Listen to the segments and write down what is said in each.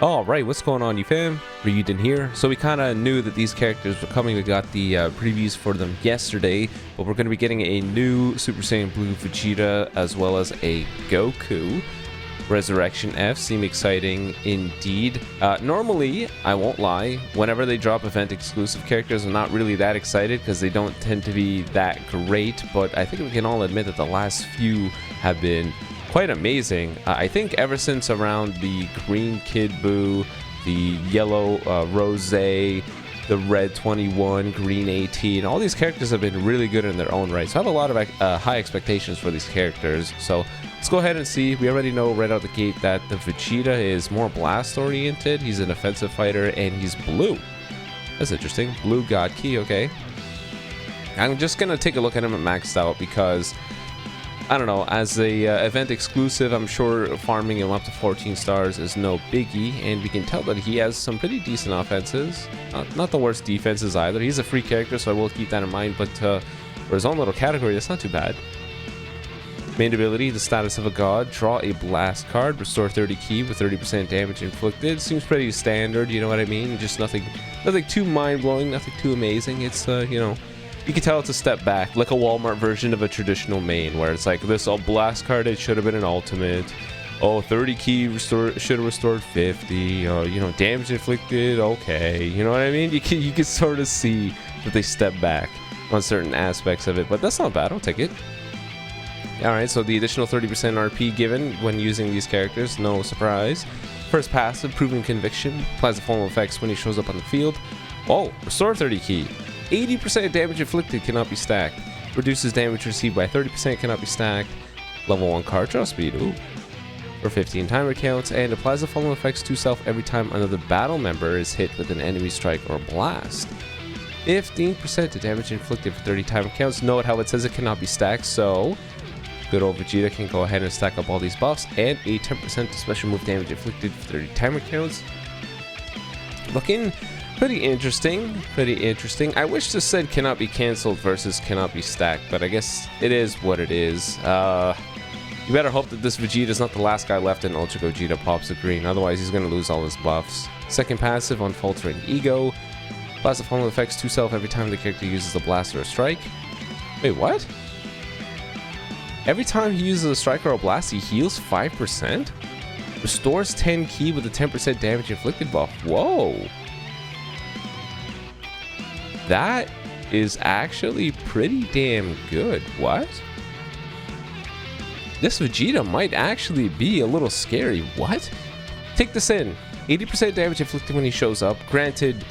Alright, what's going on, you fam? Raiyuden here. So we kind of knew that these characters were coming. We got the previews for them yesterday, but we're going to be getting a new Super Saiyan Blue Vegeta as well as a Goku Resurrection F. Seem exciting indeed. Normally, I won't lie, whenever they drop event exclusive characters, I'm not really that excited because they don't tend to be that great, but I think we can all admit that the last few have been quite amazing. I think ever since around the green Kid Buu, the yellow Rose, the red 21, green 18, all these characters have been really good in their own right. So I have a lot of high expectations for these characters. So let's go ahead and see. We already know right out the gate that the Vegeta is more blast oriented. He's an offensive fighter and he's blue. That's interesting. Blue God Key, okay. I'm just gonna take a look at him at maxed out because I don't know, as a event exclusive, I'm sure farming him up to 14 stars is no biggie, and we can tell that he has some pretty decent offenses. Not the worst defenses either. He's a free character, so I will keep that in mind, but for his own little category, that's not too bad. Main ability, the status of a god. Draw a blast card, restore 30 ki with 30% damage inflicted. Seems pretty standard, you know what I mean? Just nothing too mind-blowing, nothing too amazing. It's, you know, you can tell it's a step back, like a Walmart version of a traditional main, where it's like this blast card, it should have been an ultimate. Oh, 30 ki should have restored 50. You know, damage inflicted, okay. You know what I mean? You can sort of see that they step back on certain aspects of it, but that's not bad. I'll take it. Alright, so the additional 30% RP given when using these characters, no surprise. First passive, Proven Conviction, applies the following effects when he shows up on the field. Oh, restore 30 ki. 80% damage inflicted cannot be stacked. Reduces damage received by 30%, cannot be stacked. Level 1 card draw speed, ooh, for 15 timer counts, and applies the following effects to self every time another battle member is hit with an enemy strike or blast. 15% to damage inflicted for 30 timer counts. Note how it says it cannot be stacked, so good old Vegeta can go ahead and stack up all these buffs, and a 10% to special move damage inflicted for 30 timer counts. Looking pretty interesting. I wish this said cannot be cancelled versus cannot be stacked, but I guess it is what it is. You better hope that this Vegeta is not the last guy left and Ultra Gogeta pops the green, otherwise he's going to lose all his buffs. Second passive, Unfaltering Ego. Applies the following effects to self every time the character uses a blast or a strike. Wait, what? Every time he uses a strike or a blast, he heals 5%? Restores 10 ki with a 10% damage inflicted buff. Whoa! That is actually pretty damn good. What? This Vegeta might actually be a little scary. What? Take this in. 80% damage inflicted when he shows up. Granted,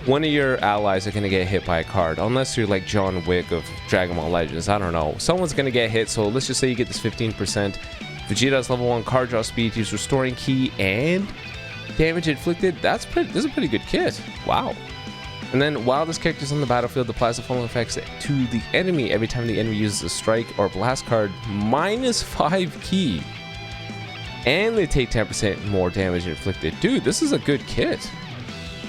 one of your allies are going to get hit by a card. Unless you're like John Wick of Dragon Ball Legends. I don't know. Someone's going to get hit, so let's just say you get this 15%. Vegeta has level 1 card draw speed. He's restoring ki and damage inflicted. This is a pretty good kit. Wow. And then while this character is on the battlefield, applies the following effects to the enemy every time the enemy uses a strike or blast card, minus 5 ki. And they take 10% more damage inflicted. Dude, this is a good kit.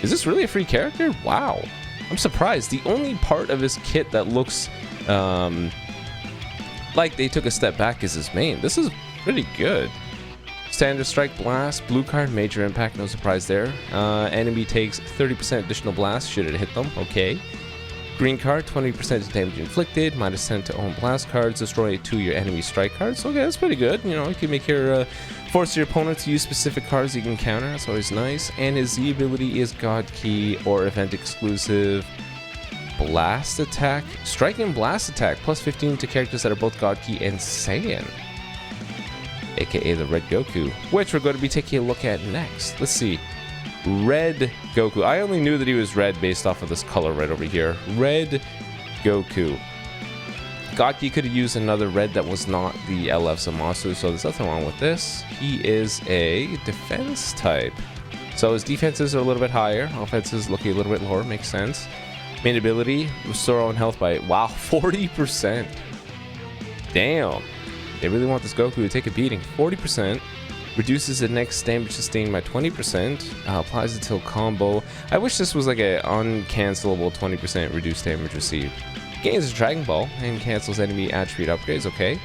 Is this really a free character? Wow. I'm surprised. The only part of his kit that looks like they took a step back is his main. This is pretty good. Standard strike, blast, blue card, major impact, no surprise there. Enemy takes 30% additional blast should it hit them, okay. Green card, 20% damage inflicted, minus 10 to own blast cards, destroy 2 your enemy strike cards. Okay, that's pretty good. You know, you can make your force your opponent to use specific cards you can counter. That's always nice. And his Z ability is God Key or event exclusive. Blast attack, strike and blast attack, plus 15 to characters that are both God Key and Saiyan, aka the Red Goku, which we're going to be taking a look at next. Let's see. Red Goku. I only knew that he was red based off of this color right over here. Red Goku. Gaki could have used another red that was not the LF Zamasu, so there's nothing wrong with this. He is a defense type, so his defenses are a little bit higher. Offenses looking a little bit lower. Makes sense. Main ability, restore own health by, wow, 40%. Damn. They really want this Goku to take a beating. 40%. Reduces the next damage sustained by 20%. Applies it till combo. I wish this was like a uncancelable 20% reduced damage received. Gains a Dragon Ball and cancels enemy attribute upgrades. Okay.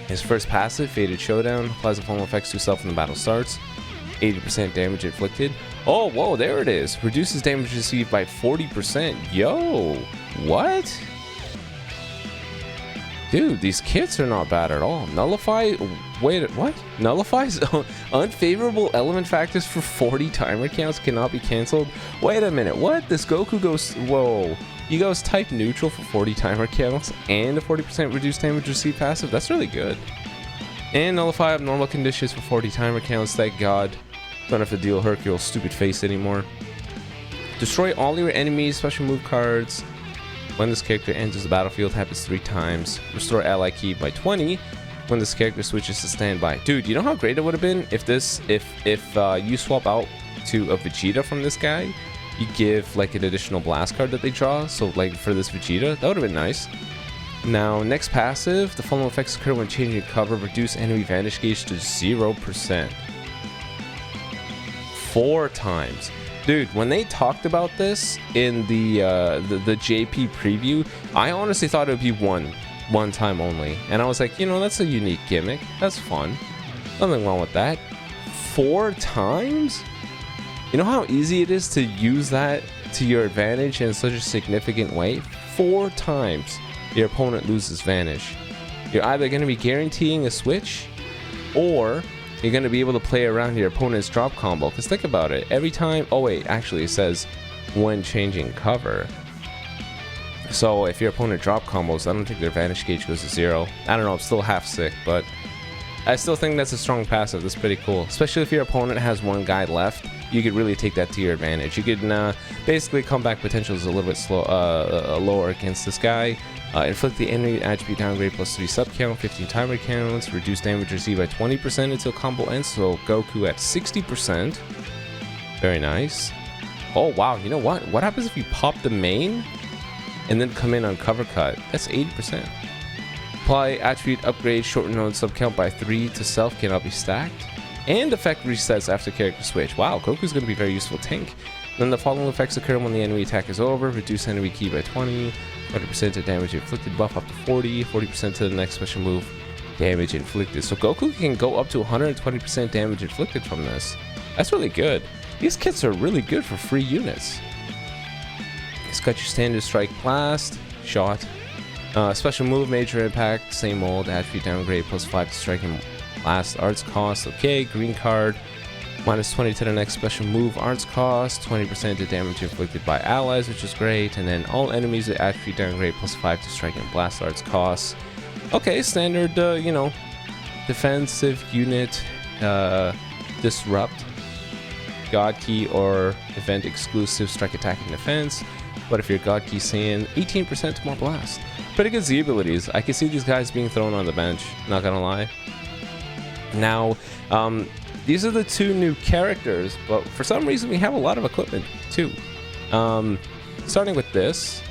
His first passive, Faded Showdown, applies the following effects to self when the battle starts. 80% damage inflicted. Oh, whoa, there it is. Reduces damage received by 40%. Yo, what? Dude, these kits are not bad at all. Nullify, wait, what? Nullifies unfavorable element factors for 40 timer counts cannot be cancelled. Wait a minute, what? This Goku goes, whoa. He goes type neutral for 40 timer counts and a 40% reduced damage received passive. That's really good. And nullify abnormal conditions for 40 timer counts. Thank God. Don't have to deal with Hercule's stupid face anymore. Destroy all your enemies' special move cards. When this character enters the battlefield, happens 3 times. Restore ally key by 20 when this character switches to standby. Dude, you know how great it would have been if you swap out to a Vegeta from this guy? You give like an additional blast card that they draw. So like for this Vegeta, that would have been nice. Now, next passive, the following effects occur when changing cover. Reduce enemy vanish gauge to 0%. 4 times. Dude, when they talked about this in the JP preview, I honestly thought it would be one time only. And I was like, you know, that's a unique gimmick. That's fun. Nothing wrong with that. 4 times? You know how easy it is to use that to your advantage in such a significant way? 4 times your opponent loses vanish. You're either going to be guaranteeing a switch, or you're going to be able to play around your opponent's drop combo. Because think about it, every time, oh wait, actually it says when changing cover. So if your opponent drop combos, I don't think their vanish gauge goes to 0. I don't know, I'm still half sick, but I still think that's a strong passive. That's pretty cool, especially if your opponent has 1 guy left. You could really take that to your advantage. You could basically comeback potential is a little bit lower against this guy. Inflict the enemy attribute downgrade plus 3 sub count, 15 timer counts, reduce damage received by 20% until combo ends. So Goku at 60%. Very nice. Oh wow, you know what? What happens if you pop the main and then come in on cover cut? That's 80%. Apply attribute upgrade, shorten node sub count by 3 to self, cannot be stacked. And effect resets after character switch. Wow, Goku's going to be very useful tank. Then the following effects occur when the enemy attack is over. Reduce enemy key by 20, 20% to damage inflicted, buff up to 40, 40% to the next special move, damage inflicted. So Goku can go up to 120% damage inflicted from this. That's really good. These kits are really good for free units. It's got your standard strike, blast, shot, special move, major impact, same old, attribute downgrade, plus 5 to strike and blast, arts cost, okay, green card, minus 20 to the next special move, arts cost, 20% to damage inflicted by allies, which is great, and then all enemies with attribute downgrade, plus 5 to strike and blast, arts cost. Okay, standard, you know, defensive unit, disrupt, god key or event exclusive strike, attack, and defense. But if you're god key Saiyan, 18% to more blast. Pretty good Z abilities. I can see these guys being thrown on the bench, not gonna lie. Now, these are the 2 new characters, but for some reason we have a lot of equipment too. Starting with this,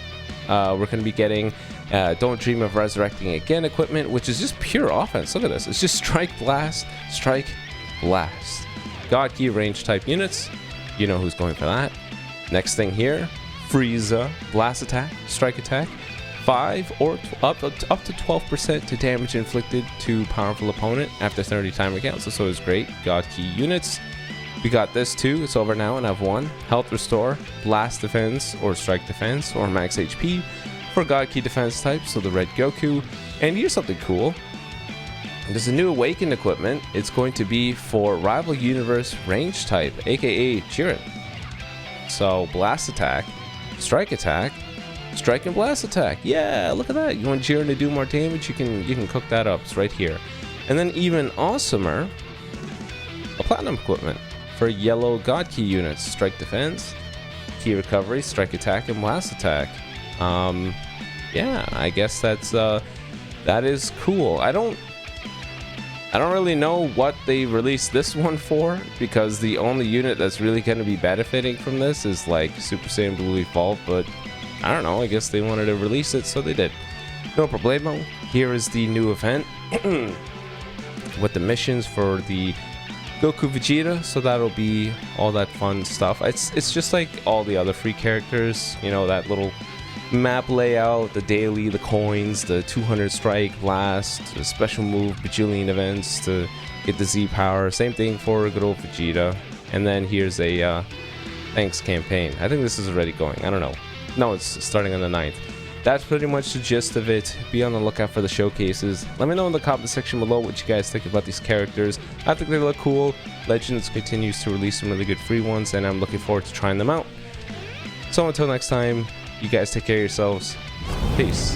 we're going to be getting Don't Dream of Resurrecting Again equipment, which is just pure offense. Look at this. It's just strike, blast, god key range type units. You know who's going for that. Next thing here, Frieza, blast attack, strike attack. 5 or up to 12% to damage inflicted to powerful opponent after 30 timer counts. So it's great. God key units. We got this too. It's over now and I've won. Health restore, blast defense or strike defense or max HP for god key defense type. So the red Goku. And here's something cool. There's a new awakened equipment. It's going to be for rival universe range type, aka Jiren. So blast attack, strike attack, strike and blast attack. Yeah, look at that. You want Jiren to do more damage, you can cook that up. It's right here. And then even awesomer, a platinum equipment for yellow god key units. Strike defense, key recovery, strike attack, and blast attack. Yeah, I guess that is cool. I don't really know what they released this one for, because the only unit that's really going to be benefiting from this is like Super Saiyan Blue Evolved, but I don't know, I guess they wanted to release it, so they did. No problemo. Here is the new event with the missions for the Goku Vegeta, so that'll be all that fun stuff. It's just like all the other free characters, you know, that little map layout, the daily, the coins, the 200 strike, blast, the special move, bajillion events to get the Z power. Same thing for good old Vegeta. And then here's a thanks campaign. I think this is already going. I don't know. No, it's starting on the 9th. That's pretty much the gist of it. Be on the lookout for the showcases. Let me know in the comment section below what you guys think about these characters. I think they look cool. Legends continues to release some really good free ones, and I'm looking forward to trying them out. So until next time, you guys take care of yourselves. Peace.